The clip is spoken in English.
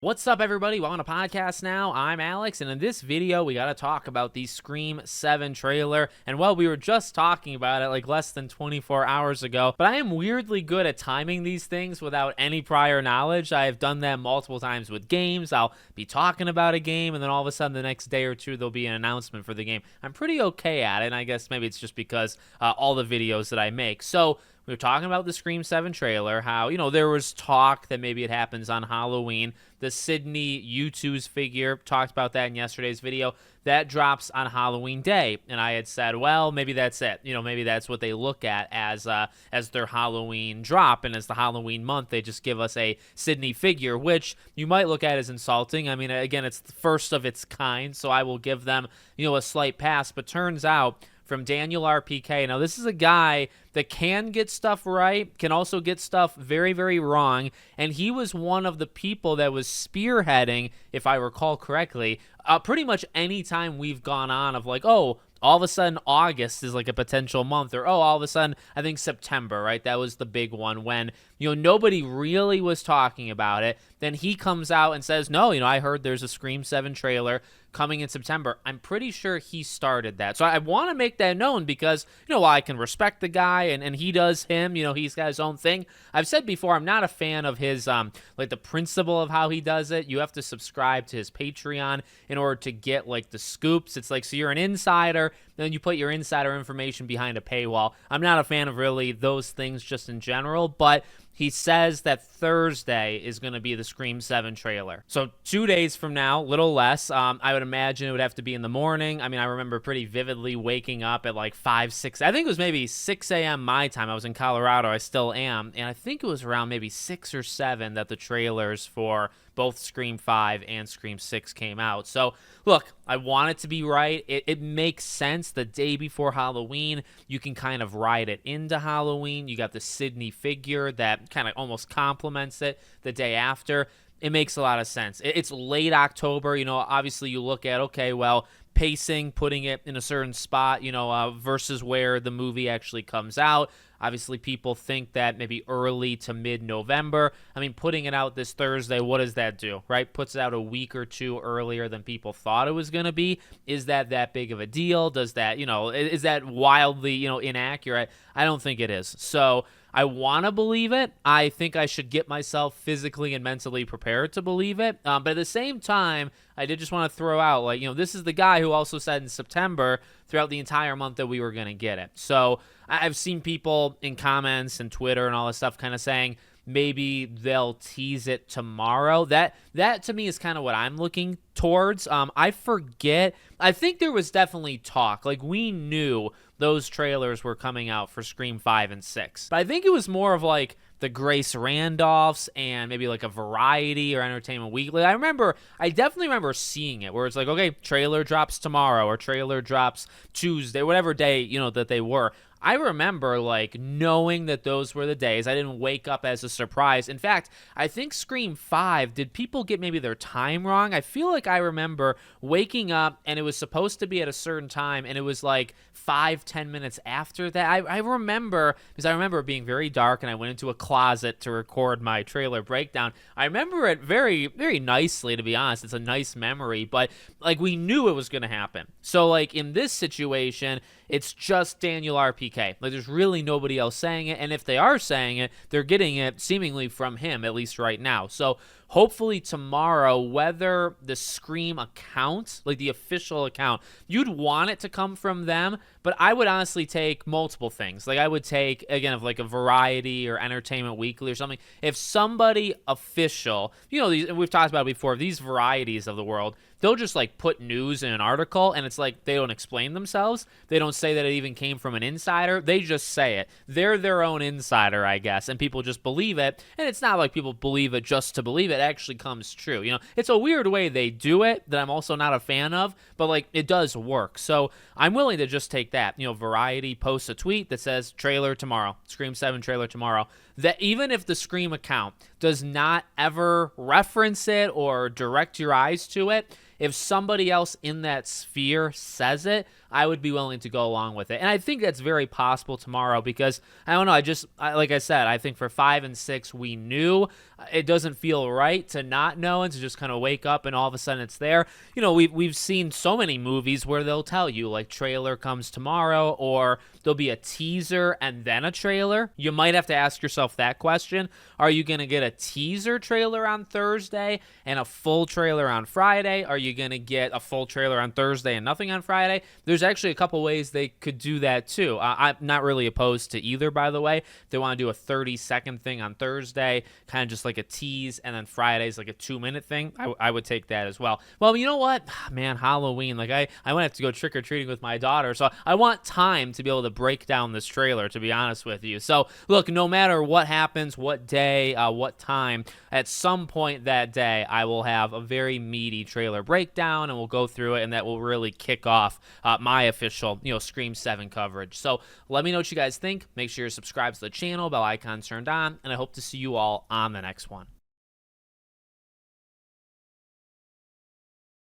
What's up, everybody? Welcome to Podcast Now. I'm Alex, and in this video, we got to talk about the Scream 7 trailer. And well, we were just talking about it like less than 24 hours ago, but I am weirdly good at timing these things without any prior knowledge. I have done that multiple times with games. I'll be talking about a game, and then all of a sudden, the next day or two, there'll be an announcement for the game. I'm pretty okay at it, and I guess maybe it's just because all the videos that I make. So, we were talking about the Scream 7 trailer, how, there was talk that maybe it happens on Halloween. The Sydney U2's figure, talked about that in yesterday's video. That drops on Halloween Day. And I had said, well, maybe that's it. Maybe that's what they look at as their Halloween drop. And as the Halloween month, they just give us a Sydney figure, which you might look at as insulting. I mean, again, it's the first of its kind, so I will give them, a slight pass. But turns out, from Daniel RPK. Now, this is a guy that can get stuff right, can also get stuff very, very wrong, and he was one of the people that was spearheading, if I recall correctly, pretty much any time we've gone on of like, oh, all of a sudden August is like a potential month, or all of a sudden I think September, right? That was the big one when, nobody really was talking about it. Then he comes out and says, no, I heard there's a Scream 7 trailer coming in September. I'm pretty sure he started that. So I want to make that known because, while I can respect the guy and he does him, he's got his own thing. I've said before, I'm not a fan of his, like the principle of how he does it. You have to subscribe to his Patreon in order to get like the scoops. It's like, so you're an insider, then you put your insider information behind a paywall. I'm not a fan of really those things just in general, but he says that Thursday is going to be the Scream 7 trailer. So 2 days from now, little less. I would imagine it would have to be in the morning. I mean, I remember pretty vividly waking up at like 5, 6. I think it was maybe 6 a.m. my time. I was in Colorado. I still am. And I think it was around maybe 6 or 7 that the trailers for both Scream 5 and Scream 6 came out. So, look, I want it to be right. It makes sense. The day before Halloween, you can kind of ride it into Halloween. You got the Sydney figure that kind of almost complements it the day after. It makes a lot of sense. It's late October. Obviously you look at, okay, well, pacing, putting it in a certain spot, versus where the movie actually comes out. Obviously, people think that maybe early to mid-November. I mean, putting it out this Thursday, what does that do, right? Puts it out a week or two earlier than people thought it was going to be. Is that big of a deal? Does that, is that wildly, inaccurate? I don't think it is. So I want to believe it. I think I should get myself physically and mentally prepared to believe it. But at the same time, I did just want to throw out, like, this is the guy who also said in September throughout the entire month that we were going to get it. So I've seen people in comments and Twitter and all this stuff kind of saying maybe they'll tease it tomorrow. That to me is kind of what I'm looking towards. I forget. I think there was definitely talk. Like, we knew those trailers were coming out for Scream 5 and 6. But I think it was more of like the Grace Randolphs and maybe like a Variety or Entertainment Weekly. I definitely remember seeing it where it's like, okay, trailer drops tomorrow or trailer drops Tuesday, whatever day, that they were. I remember like knowing that those were the days. I didn't wake up as a surprise. In fact, I think Scream 5, did people get maybe their time wrong? I feel like I remember waking up and it was supposed to be at a certain time and it was like 5-10 minutes after that. I remember, because I remember it being very dark and I went into a closet to record my trailer breakdown. I remember it very, very nicely, to be honest. It's a nice memory, but like we knew it was going to happen. So like in this situation, it's just Daniel RPK. Like, there's really nobody else saying it. And if they are saying it, they're getting it seemingly from him, at least right now. So hopefully tomorrow, whether the Scream account, like the official account, you'd want it to come from them. But I would honestly take multiple things. Like, I would take, again, of like a Variety or Entertainment Weekly or something. If somebody official, these, we've talked about it before, these Varieties of the world, they'll just like put news in an article and it's like they don't explain themselves. They don't say that it even came from an insider. They just say it. They're their own insider, I guess, and people just believe it. And it's not like people believe it just to believe it. It actually comes true. It's a weird way they do it that I'm also not a fan of, but like it does work. So I'm willing to just take that. Variety posts a tweet that says trailer tomorrow, Scream 7 trailer tomorrow. that even if the Scream account does not ever reference it or direct your eyes to it, if somebody else in that sphere says it, I would be willing to go along with it. And I think that's very possible tomorrow because, I don't know, like I said, I think for 5 and 6, we knew. It doesn't feel right to not know and to just kind of wake up and all of a sudden it's there. You know, we've seen so many movies where they'll tell you, like, trailer comes tomorrow, or there'll be a teaser and then a trailer. You might have to ask yourself that question. Are you going to get a teaser trailer on Thursday and a full trailer on Friday? Are you going to get a full trailer on Thursday and nothing on Friday? There's actually a couple ways they could do that too. I'm not really opposed to either, by the way. If they want to do a 30-second thing on Thursday, kind of just like a tease, and then Friday's like a 2-minute thing, I would take that as well. Well, you know what? Man, Halloween, like I might have to go trick-or-treating with my daughter, so I want time to be able to break down this trailer, to be honest with you. So, look, no matter what happens, what day, what time, at some point that day, I will have a very meaty trailer breakdown, and we'll go through it, and that will really kick off my official, Scream 7 coverage. So let me know what you guys think. Make sure you're subscribed to the channel, bell icon turned on, and I hope to see you all on the next one.